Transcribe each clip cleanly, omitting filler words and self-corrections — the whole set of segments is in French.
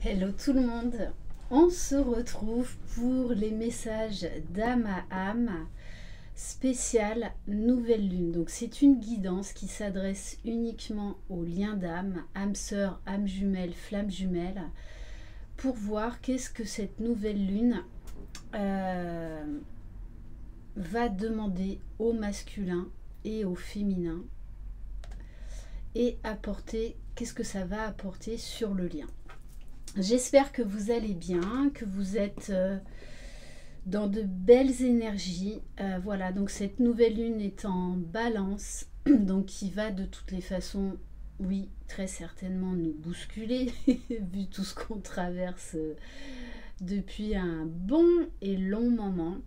Hello tout le monde, on se retrouve pour les messages d'âme à âme spécial nouvelle lune. Donc c'est une guidance qui s'adresse uniquement aux liens d'âme, âme sœur, âme jumelle, flamme jumelle, pour voir qu'est-ce que cette nouvelle lune va demander au masculin et au féminin et apporter, qu'est-ce que ça va apporter sur le lien. J'espère que vous allez bien, que vous êtes dans de belles énergies. Voilà, donc cette nouvelle lune est en balance, donc qui va de toutes les façons, oui, très certainement nous bousculer, vu tout ce qu'on traverse depuis un bon et long moment.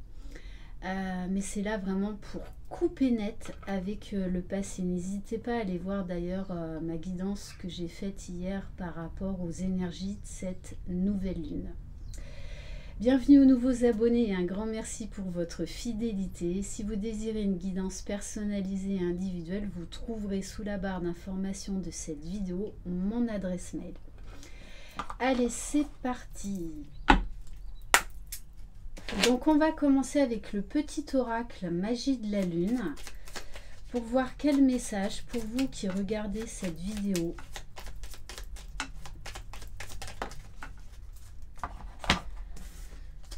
Mais c'est là vraiment pour couper net avec le passé. N'hésitez pas à aller voir d'ailleurs ma guidance que j'ai faite hier par rapport aux énergies de cette nouvelle lune. Bienvenue aux nouveaux abonnés et un grand merci pour votre fidélité. Si vous désirez une guidance personnalisée et individuelle, vous trouverez sous la barre d'information de cette vidéo mon adresse mail. Allez, c'est parti! Donc on va commencer avec le petit oracle magie de la lune pour voir quel message pour vous qui regardez cette vidéo.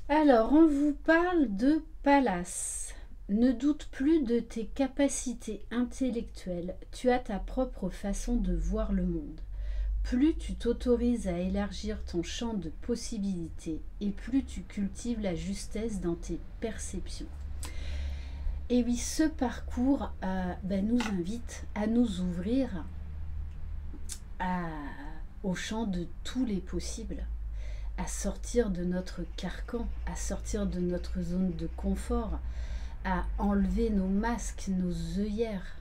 Alors on vous parle de Pallas. Ne doute plus de tes capacités intellectuelles, tu as ta propre façon de voir le monde. Plus tu t'autorises à élargir ton champ de possibilités et plus tu cultives la justesse dans tes perceptions. Et oui, ce parcours nous invite à nous ouvrir au champ de tous les possibles, à sortir de notre carcan, à sortir de notre zone de confort, à enlever nos masques, nos œillères.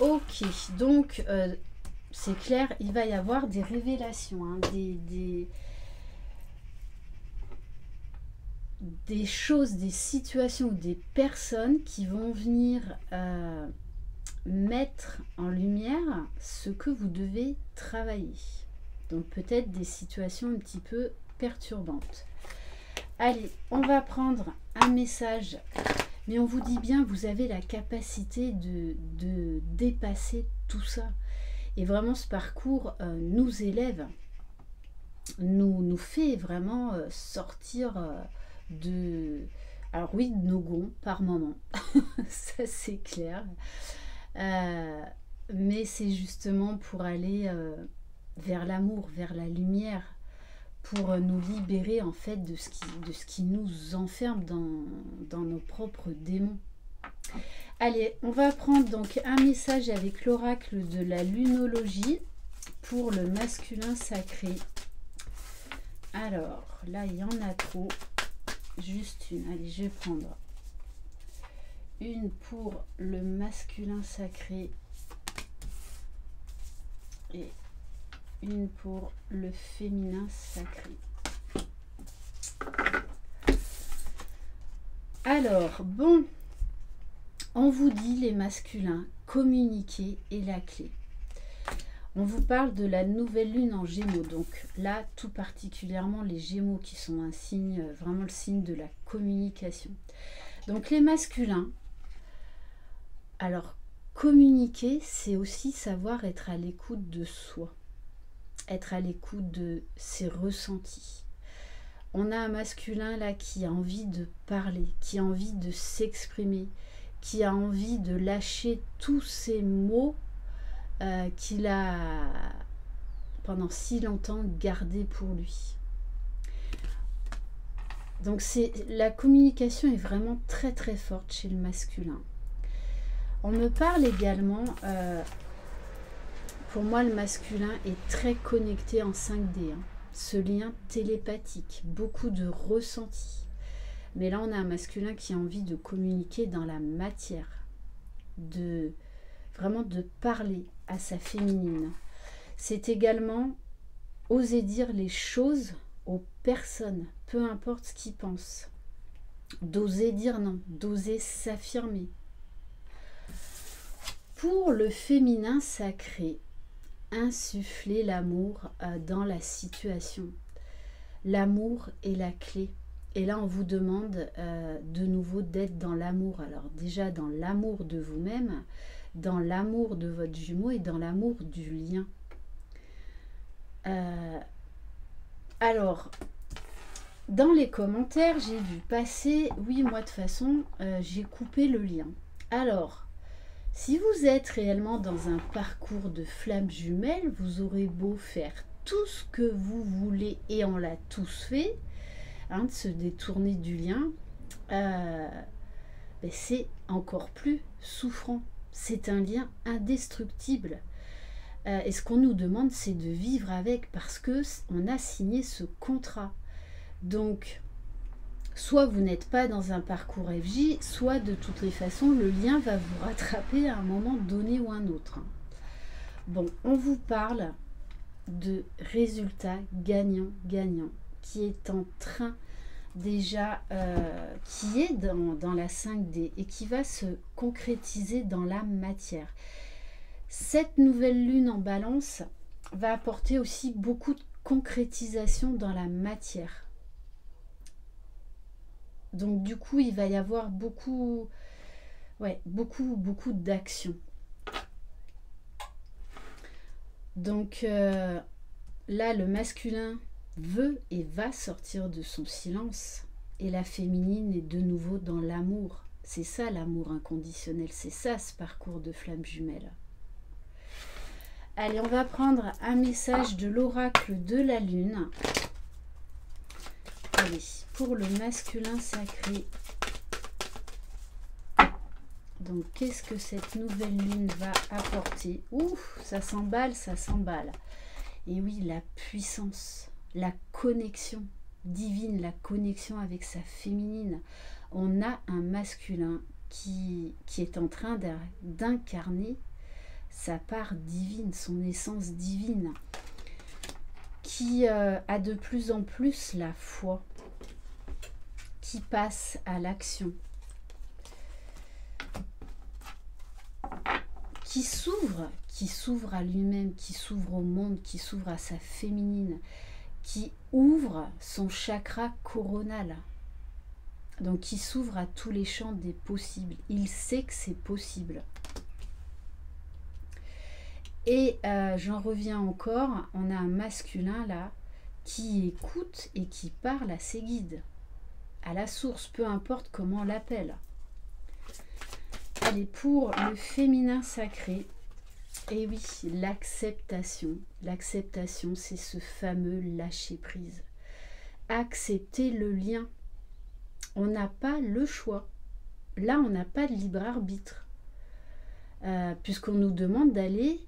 Ok, donc c'est clair, il va y avoir des révélations, hein, des choses, des situations, des personnes qui vont venir mettre en lumière ce que vous devez travailler. Donc peut-être des situations un petit peu perturbantes. Allez, on va prendre un message, mais on vous dit bien, vous avez la capacité de dépasser tout ça. Et vraiment, ce parcours nous élève, nous fait vraiment sortir alors oui, de nos gonds par moment, ça c'est clair. Mais c'est justement pour aller vers l'amour, vers la lumière, pour nous libérer en fait de ce qui nous enferme dans nos propres démons. Allez, on va prendre donc un message avec l'oracle de la lunologie pour le masculin sacré. Alors, là, il y en a trop. Juste une. Allez, je vais prendre une pour le masculin sacré et une pour le féminin sacré. Alors, bon... On vous dit, les masculins, communiquer est la clé. On vous parle de la nouvelle lune en Gémeaux. Donc là, tout particulièrement les Gémeaux qui sont un signe, vraiment le signe de la communication. Donc les masculins, alors communiquer, c'est aussi savoir être à l'écoute de soi. Être à l'écoute de ses ressentis. On a un masculin là qui a envie de parler, qui a envie de s'exprimer, qui a envie de lâcher tous ces mots qu'il a pendant si longtemps gardés pour lui. Donc la communication est vraiment très très forte chez le masculin. On me parle également, pour moi le masculin est très connecté en 5D, hein, ce lien télépathique, beaucoup de ressentis. Mais là, on a un masculin qui a envie de communiquer dans la matière, vraiment de parler à sa féminine. C'est également oser dire les choses aux personnes, peu importe ce qu'ils pensent. D'oser dire non, d'oser s'affirmer. Pour le féminin sacré, insuffler l'amour dans la situation. L'amour est la clé. Et là, on vous demande de nouveau d'être dans l'amour. Alors déjà dans l'amour de vous-même, dans l'amour de votre jumeau et dans l'amour du lien. Alors, dans les commentaires, j'ai vu passer, oui, moi de toute façon, j'ai coupé le lien. Alors, si vous êtes réellement dans un parcours de flammes jumelles, vous aurez beau faire tout ce que vous voulez, et on l'a tous fait, hein, de se détourner du lien, c'est encore plus souffrant. C'est un lien indestructible. Et ce qu'on nous demande, c'est de vivre avec, parce que on a signé ce contrat. Donc, soit vous n'êtes pas dans un parcours FJ, soit de toutes les façons, le lien va vous rattraper à un moment donné ou un autre. Bon, on vous parle de résultats gagnant-gagnant, qui est en train déjà, qui est dans la 5D et qui va se concrétiser dans la matière. Cette nouvelle lune en balance va apporter aussi beaucoup de concrétisation dans la matière. Donc du coup, il va y avoir beaucoup d'actions. Donc là, le masculin veut et va sortir de son silence. Et la féminine est de nouveau dans l'amour. C'est ça l'amour inconditionnel. C'est ça ce parcours de flamme jumelle. Allez, on va prendre un message de l'oracle de la lune. Allez, pour le masculin sacré. Donc, qu'est-ce que cette nouvelle lune va apporter? Ouf, ça s'emballe, ça s'emballe. Et oui, la puissance, la connexion divine, la connexion avec sa féminine. On a un masculin qui est en train d'incarner sa part divine, son essence divine, qui a de plus en plus la foi, qui passe à l'action, qui s'ouvre à lui-même, qui s'ouvre au monde, qui s'ouvre à sa féminine, qui ouvre son chakra coronal, donc qui s'ouvre à tous les champs des possibles. Il sait que c'est possible. Et j'en reviens encore, on a un masculin là qui écoute et qui parle à ses guides, à la source, peu importe comment on l'appelle. Allez, pour le féminin sacré, et oui, l'acceptation. L'acceptation, c'est ce fameux lâcher-prise. Accepter le lien. On n'a pas le choix. Là, on n'a pas de libre arbitre. Puisqu'on nous demande d'aller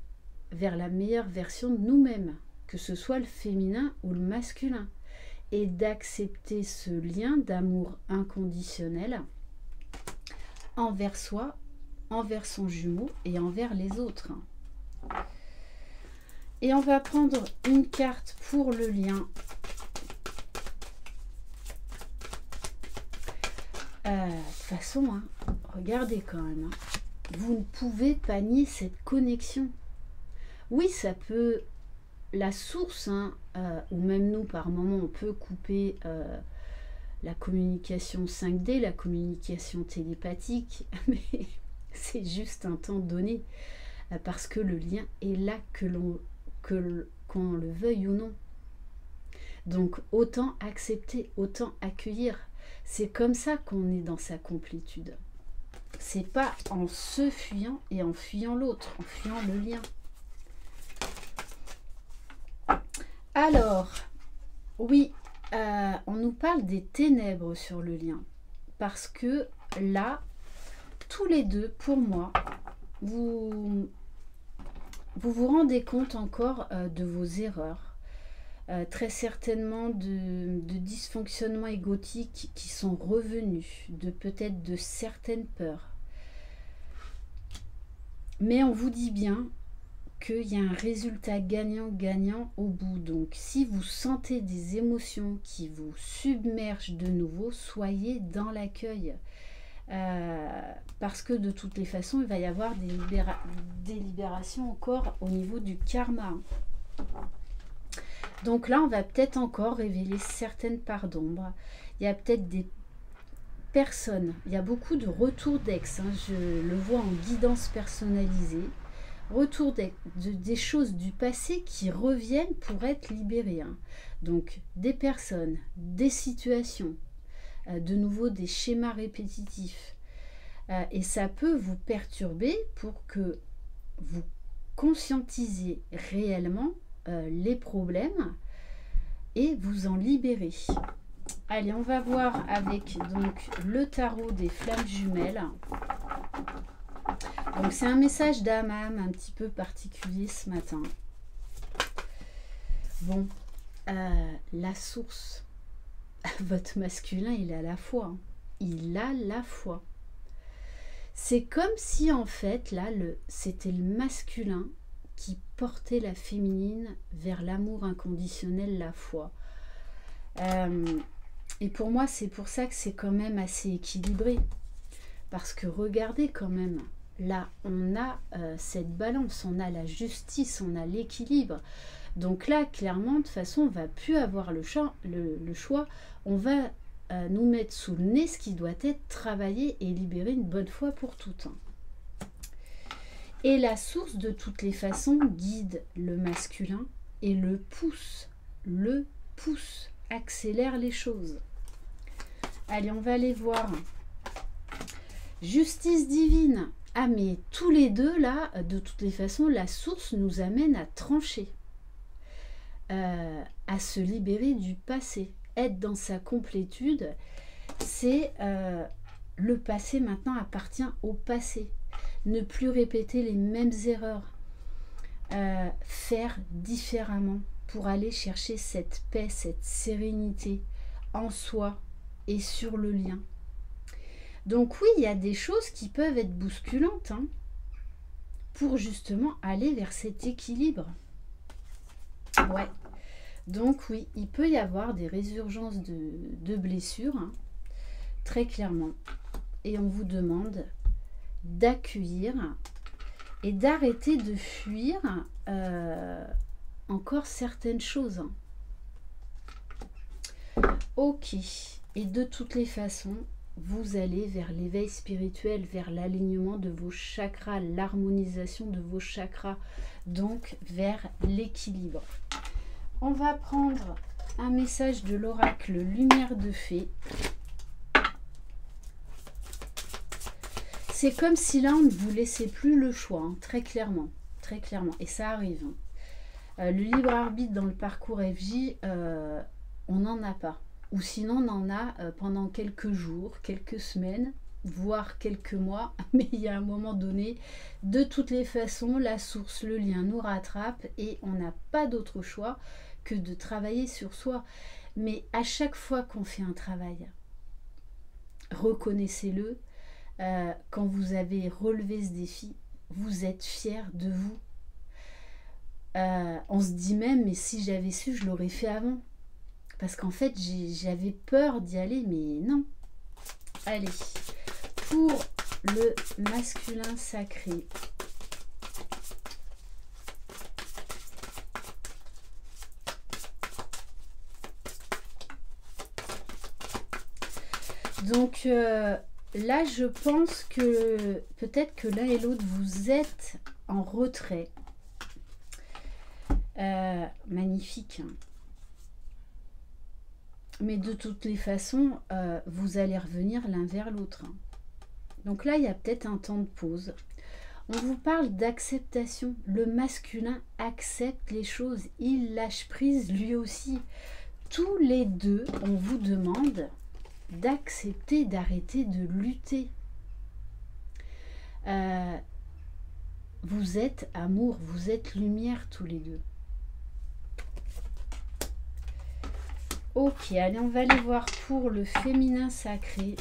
vers la meilleure version de nous-mêmes, que ce soit le féminin ou le masculin, et d'accepter ce lien d'amour inconditionnel envers soi, envers son jumeau et envers les autres. Et on va prendre une carte pour le lien. De toute façon, hein, regardez quand même, hein, vous ne pouvez pas nier cette connexion. Oui, ça peut, la source, hein, ou même nous, par moment, on peut couper la communication 5D, la communication télépathique, mais c'est juste un temps donné, parce que le lien est là, qu'on le veuille ou non. Donc, autant accepter, autant accueillir. C'est comme ça qu'on est dans sa complétude. C'est pas en se fuyant et en fuyant l'autre, en fuyant le lien. Alors, oui, on nous parle des ténèbres sur le lien. Parce que là, tous les deux, pour moi, vous vous rendez compte encore de vos erreurs. Très certainement de dysfonctionnements égotiques qui sont revenus, de peut-être de certaines peurs. Mais on vous dit bien qu'il y a un résultat gagnant-gagnant au bout. Donc, si vous sentez des émotions qui vous submergent de nouveau, soyez dans l'accueil. parce que de toutes les façons, il va y avoir des libérations encore au niveau du karma. Donc là, on va peut-être encore révéler certaines parts d'ombre. Il y a peut-être des personnes, il y a beaucoup de retours d'ex, hein, je le vois en guidance personnalisée. Retour des choses du passé qui reviennent pour être libérées. Hein. Donc des personnes, des situations, de nouveau des schémas répétitifs. Et ça peut vous perturber pour que vous conscientisiez réellement les problèmes et vous en libérez. Allez, on va voir avec donc le tarot des flammes jumelles. Donc c'est un message d'âme à âme un petit peu particulier ce matin. Bon, la source, votre masculin, il a la foi. Hein. Il a la foi. C'est comme si en fait, là, c'était le masculin qui portait la féminine vers l'amour inconditionnel, la foi. Et pour moi, c'est pour ça que c'est quand même assez équilibré. Parce que regardez quand même, là, on a cette balance, on a la justice, on a l'équilibre. Donc là, clairement, de toute façon, on ne va plus avoir le choix. On va nous mettre sous le nez ce qui doit être travaillé et libéré une bonne fois pour toutes. Et la source, de toutes les façons, guide le masculin et le pousse, accélère les choses. Allez, on va aller voir. Justice divine. Ah, mais tous les deux, là, de toutes les façons, la source nous amène à trancher, à se libérer du passé. Être dans sa complétude, c'est le passé maintenant appartient au passé. Ne plus répéter les mêmes erreurs. Faire différemment pour aller chercher cette paix, cette sérénité en soi et sur le lien. Donc oui, il y a des choses qui peuvent être bousculantes hein, pour justement aller vers cet équilibre. Ouais. Donc oui, il peut y avoir des résurgences de blessures, hein, très clairement. Et on vous demande d'accueillir et d'arrêter de fuir encore certaines choses. Ok. Et de toutes les façons, vous allez vers l'éveil spirituel, vers l'alignement de vos chakras, l'harmonisation de vos chakras, donc vers l'équilibre. On va prendre un message de l'oracle Lumière de Fée. C'est comme si là, on ne vous laissait plus le choix, hein, très clairement. Et ça arrive. Hein. Le libre arbitre dans le parcours FJ, on n'en a pas. Ou sinon, on en a pendant quelques jours, quelques semaines, voire quelques mois. Mais il y a un moment donné, de toutes les façons, la source, le lien nous rattrape et on n'a pas d'autre choix que de travailler sur soi. Mais à chaque fois qu'on fait un travail, reconnaissez-le, quand vous avez relevé ce défi, vous êtes fiers de vous. On se dit même, mais si j'avais su, je l'aurais fait avant. Parce qu'en fait, j'avais peur d'y aller, mais non. Allez, pour le masculin sacré. Donc là, je pense que peut-être que l'un et l'autre, vous êtes en retrait. Magnifique. Hein. Mais de toutes les façons, vous allez revenir l'un vers l'autre. Hein. Donc là, il y a peut-être un temps de pause. On vous parle d'acceptation. Le masculin accepte les choses. Il lâche prise lui aussi. Tous les deux, on vous demande d'accepter, d'arrêter de lutter. Vous êtes amour, vous êtes lumière tous les deux. Ok, allez, on va aller voir pour le féminin sacré.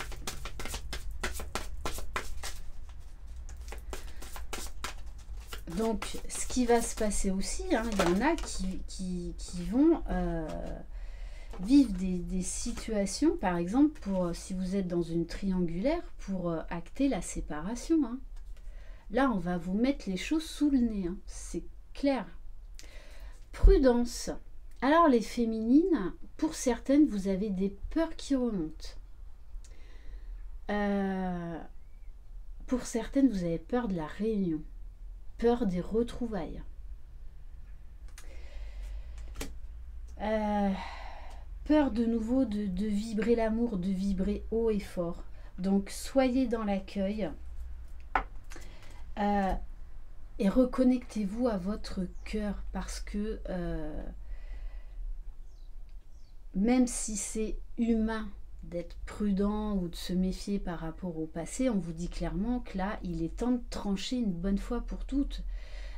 Donc, ce qui va se passer aussi, hein, il y en a qui vont vivre des situations, par exemple, pour si vous êtes dans une triangulaire, pour acter la séparation. Hein. Là, on va vous mettre les choses sous le nez, hein. C'est clair. Prudence. Alors, les féminines, pour certaines, vous avez des peurs qui remontent. Pour certaines, vous avez peur de la réunion, peur des retrouvailles. Peur de nouveau de vibrer l'amour, de vibrer haut et fort. Donc, soyez dans l'accueil et reconnectez-vous à votre cœur parce que même si c'est humain d'être prudent ou de se méfier par rapport au passé, on vous dit clairement que là, il est temps de trancher une bonne fois pour toutes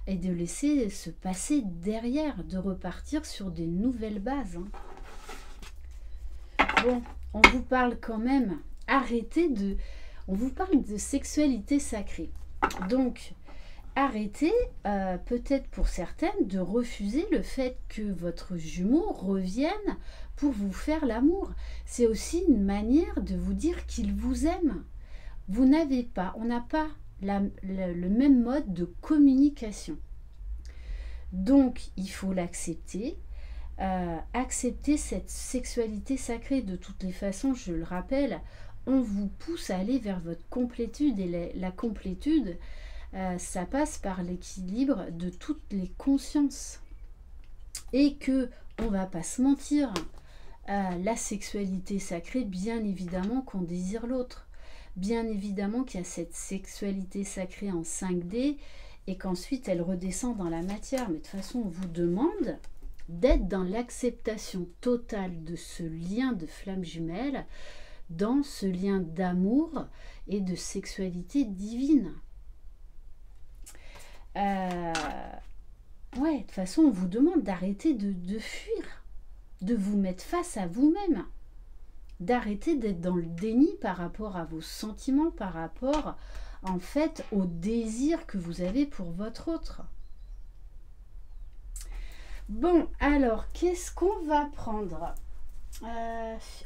et de laisser ce passé derrière, de repartir sur des nouvelles bases. Hein. Bon, on vous parle quand même, on vous parle de sexualité sacrée. Donc, arrêtez, peut-être pour certaines, de refuser le fait que votre jumeau revienne pour vous faire l'amour. C'est aussi une manière de vous dire qu'il vous aime. On n'a pas le même mode de communication. Donc, il faut l'accepter. Accepter cette sexualité sacrée. De toutes les façons, je le rappelle, on vous pousse à aller vers votre complétude. Et la complétude, ça passe par l'équilibre de toutes les consciences. Et que, on va pas se mentir, la sexualité sacrée, bien évidemment qu'on désire l'autre. Bien évidemment qu'il y a cette sexualité sacrée en 5D et qu'ensuite elle redescend dans la matière. Mais de toute façon, on vous demande d'être dans l'acceptation totale de ce lien de flamme jumelle, dans ce lien d'amour et de sexualité divine. Ouais, de toute façon, on vous demande d'arrêter de fuir, de vous mettre face à vous-même, d'arrêter d'être dans le déni par rapport à vos sentiments, par rapport, en fait, au désir que vous avez pour votre autre. Bon, alors, qu'est-ce qu'on va prendre?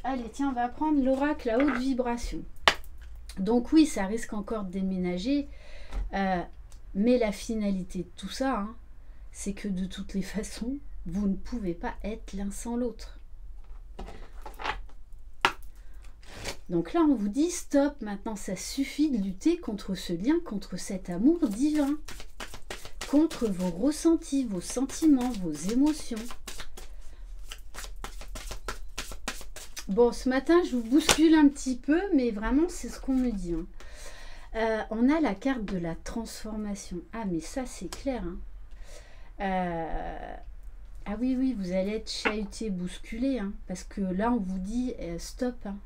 Allez, tiens, on va prendre l'oracle à haute vibration. Donc oui, ça risque encore de déménager, mais la finalité de tout ça, hein, c'est que de toutes les façons, vous ne pouvez pas être l'un sans l'autre. Donc là, on vous dit stop, maintenant ça suffit de lutter contre ce lien, contre cet amour divin, contre vos ressentis, vos sentiments, vos émotions. Bon, ce matin, je vous bouscule un petit peu, mais vraiment, c'est ce qu'on me dit. Hein. On a la carte de la transformation. Ah, mais ça, c'est clair. Hein. Ah oui, oui, vous allez être chahuté, bousculé, hein, parce que là, on vous dit stop. Hein.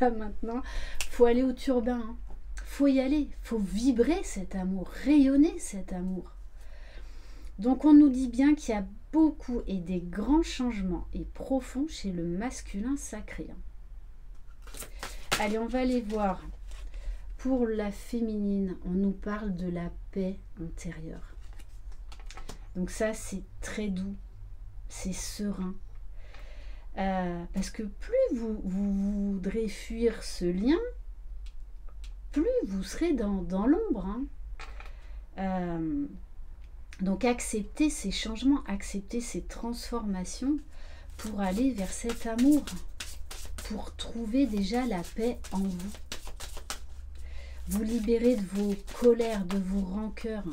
Là, maintenant, faut aller au turbin. Hein. Faut y aller. Faut vibrer cet amour, rayonner cet amour. Donc, on nous dit bien qu'il y a beaucoup et des grands changements et profonds chez le masculin sacré. Hein. Allez, on va aller voir. Pour la féminine, on nous parle de la paix intérieure. Donc ça, c'est très doux. C'est serein. Parce que plus vous voudrez fuir ce lien, plus vous serez dans l'ombre. Hein. Donc acceptez ces changements, acceptez ces transformations pour aller vers cet amour, pour trouver déjà la paix en vous. Vous libérez de vos colères, de vos rancœurs.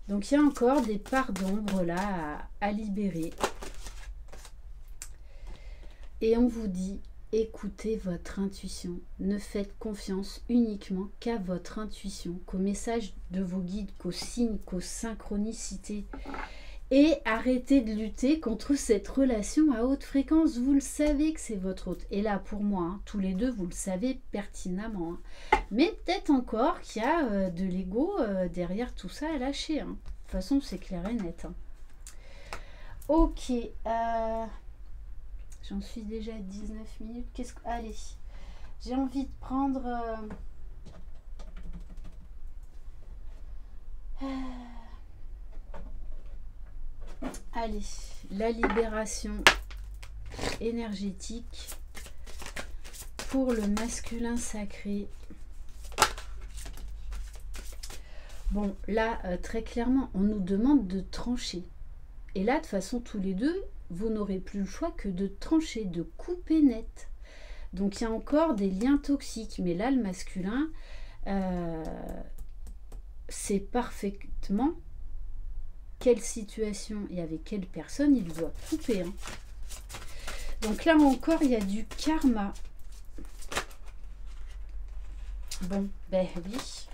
Donc il y a encore des parts d'ombre là à libérer. Et on vous dit, écoutez votre intuition. Ne faites confiance uniquement qu'à votre intuition, qu'au message de vos guides, qu'aux signes, qu'aux synchronicités. Et arrêtez de lutter contre cette relation à haute fréquence. Vous le savez que c'est votre hôte. Et là, pour moi, hein, tous les deux, vous le savez pertinemment. Hein. Mais peut-être encore qu'il y a de l'ego derrière tout ça à lâcher. Hein. De toute façon, c'est clair et net. Hein. Ok. J'en suis déjà à 19 minutes. Allez. J'ai envie de prendre... Allez, la libération énergétique pour le masculin sacré. Bon, là, très clairement, on nous demande de trancher. Et là, de toute façon, tous les deux, vous n'aurez plus le choix que de trancher, de couper net. Donc, il y a encore des liens toxiques. Mais là, le masculin, sait parfaitement quelle situation et avec quelle personne il doit couper. Hein. Donc là encore, il y a du karma. Bon, ben oui.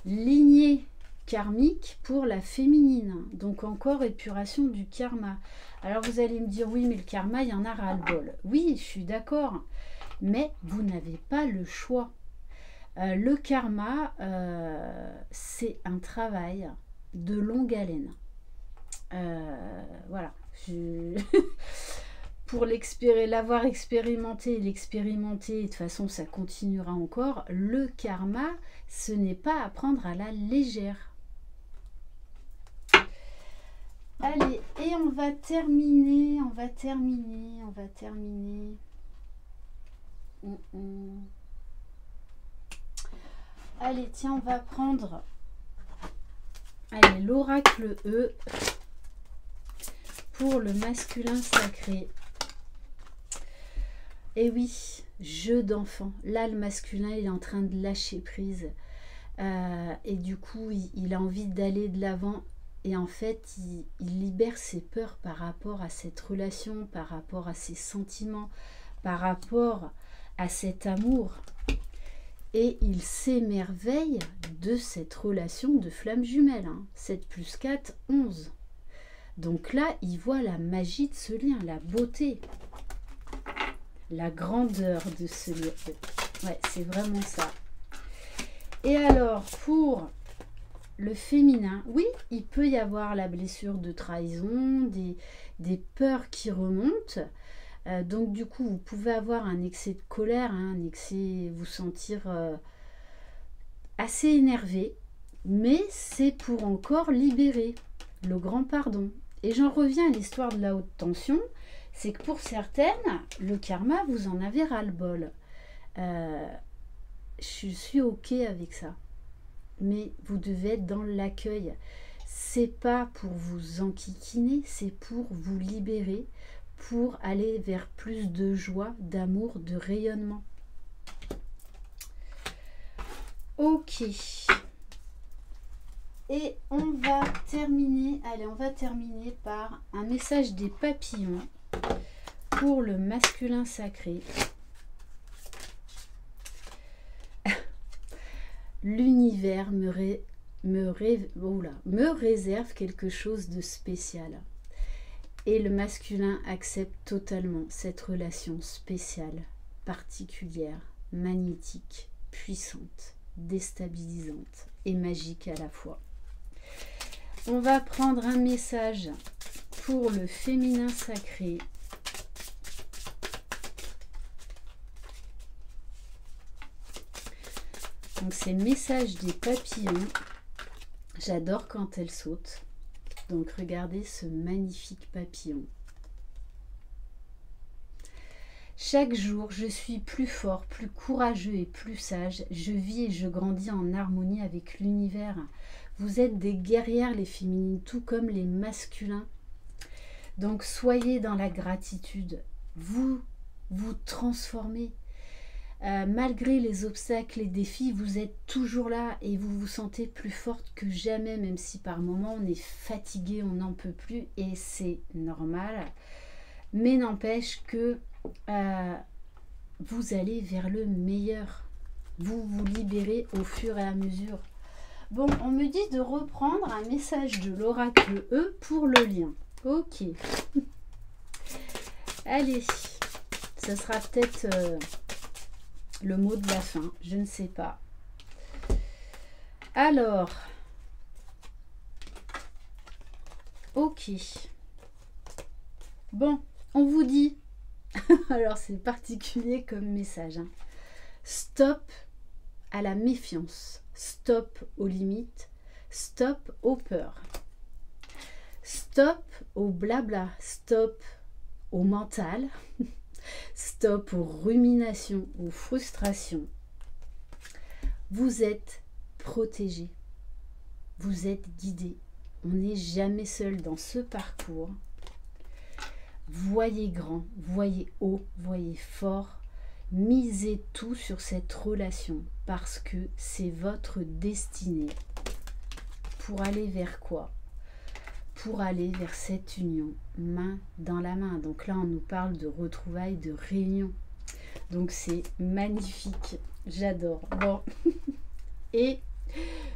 Lignée karmique pour la féminine. Donc encore épuration du karma. Alors vous allez me dire, oui, mais le karma, il y en a ras-le-bol. Oui, je suis d'accord. Mais vous n'avez pas le choix. Le karma, c'est un travail de longue haleine. Voilà. Pour l'avoir expérimenté et l'expérimenter, de toute façon ça continuera encore, le karma, ce n'est pas à prendre à la légère. Allez, et on va terminer. Allez, tiens, on va prendre l'oracle E pour le masculin sacré. Et oui, jeu d'enfant. Là, le masculin, il est en train de lâcher prise. Et du coup, il a envie d'aller de l'avant. Et en fait, il libère ses peurs par rapport à cette relation, par rapport à ses sentiments, par rapport à cet amour. Et il s'émerveille de cette relation de flamme jumelle. Hein. 7 plus 4, 11. Donc là, il voit la magie de ce lien, la beauté, la grandeur de ce lien. Ouais, c'est vraiment ça. Et alors, pour le féminin, oui, il peut y avoir la blessure de trahison, des peurs qui remontent. Donc du coup, vous pouvez avoir un excès de colère, hein, un excès, vous sentir assez énervé, mais c'est pour encore libérer le grand pardon. Et j'en reviens à l'histoire de la haute tension, c'est que pour certaines, le karma, vous en avez ras-le-bol. Je suis ok avec ça, mais vous devez être dans l'accueil. C'est pas pour vous enquiquiner, c'est pour vous libérer, pour aller vers plus de joie, d'amour, de rayonnement. Ok. Et on va terminer, par un message des papillons pour le masculin sacré. L'univers me réserve quelque chose de spécial. Et le masculin accepte totalement cette relation spéciale, particulière, magnétique, puissante, déstabilisante et magique à la fois. On va prendre un message pour le féminin sacré. Donc c'est le message des papillons. J'adore quand elles sautent. Donc regardez ce magnifique papillon. Chaque jour, je suis plus fort, plus courageux et plus sage. Je vis et je grandis en harmonie avec l'univers. Vous êtes des guerrières, les féminines, tout comme les masculins. Donc soyez dans la gratitude. Vous vous transformez. Malgré les obstacles et défis, vous êtes toujours là et vous vous sentez plus forte que jamais, même si par moments on est fatigué, on n'en peut plus et c'est normal. Mais n'empêche que vous allez vers le meilleur. Vous vous libérez au fur et à mesure. Bon, on me dit de reprendre un message de l'oracle E pour le lien. Ok. Allez, ça sera peut-être le mot de la fin, je ne sais pas. Alors, ok. Bon, on vous dit, alors c'est particulier comme message, hein. Stop à la méfiance, stop aux limites, stop aux peurs, stop Stop au blabla, stop au mental, stop aux ruminations, aux frustrations. Vous êtes protégé, vous êtes guidé. On n'est jamais seul dans ce parcours. Voyez grand, voyez haut, voyez fort. Misez tout sur cette relation parce que c'est votre destinée. Pour aller vers quoi? Pour aller vers cette union, main dans la main. Donc là, on nous parle de retrouvailles, de réunion. Donc c'est magnifique, j'adore. Bon, et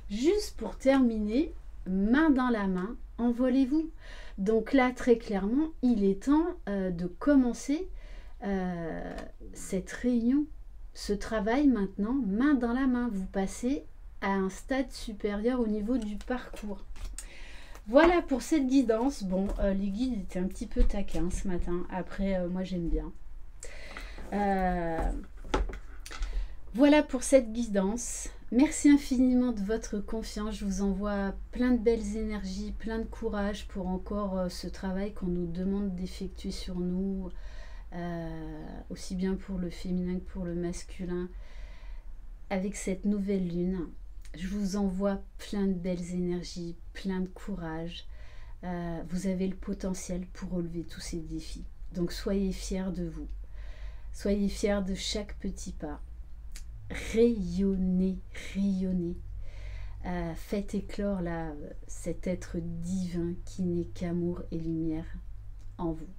juste pour terminer, main dans la main, envolez-vous. Donc là, très clairement, il est temps de commencer cette réunion, ce travail maintenant, main dans la main. Vous passez à un stade supérieur au niveau du parcours. Voilà pour cette guidance. Bon, les guides étaient un petit peu taquins ce matin. Après, moi j'aime bien. Voilà pour cette guidance. Merci infiniment de votre confiance. Je vous envoie plein de belles énergies, plein de courage pour encore ce travail qu'on nous demande d'effectuer sur nous, aussi bien pour le féminin que pour le masculin. Avec cette nouvelle lune, je vous envoie plein de belles énergies, plein de courage. Vous avez le potentiel pour relever tous ces défis. Donc soyez fiers de vous. Soyez fiers de chaque petit pas. Rayonnez, rayonnez. Faites éclore là cet être divin qui n'est qu'amour et lumière en vous.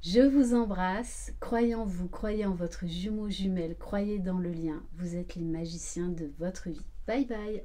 Je vous embrasse. Croyez en vous, croyez en votre jumeau jumelle, croyez dans le lien. Vous êtes les magiciens de votre vie. Bye bye.